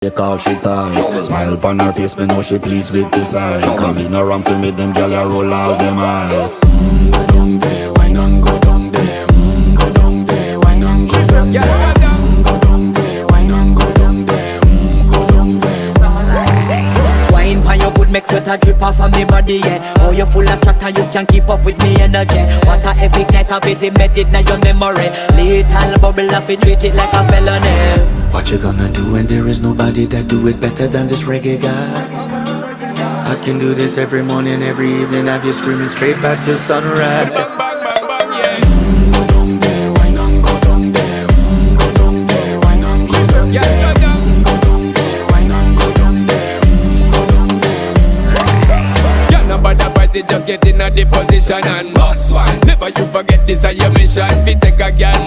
They call she ties. Smile upon her face, me know she pleased with this eyes. Come in around to me, them gyal a roll out them eyes. Go down there, why not go down there? Go down there, why not go down there? Go down there, why not go down there? Go down there. Wine pan your good, make sweat a drip off of me body, yeah. Oh, you full of chatter, you can't keep up with me energy. What a epic night of it, embedded in your memory. Little bubble of it, treat it like a felony. What you gonna do when there is nobody that do it better than this reggae guy? I can do this every morning, every evening, have you screaming straight back to sunrise. Bang, bang, bang, bang, yeah. Go down there, why not go down there? Go down there, why not go down there? Yeah, go down. Go down there, why not go down there? Go down there. Yeah, nobody fight it, just get in a the position and boss one. Never you forget this is your mission. Fi take a girl.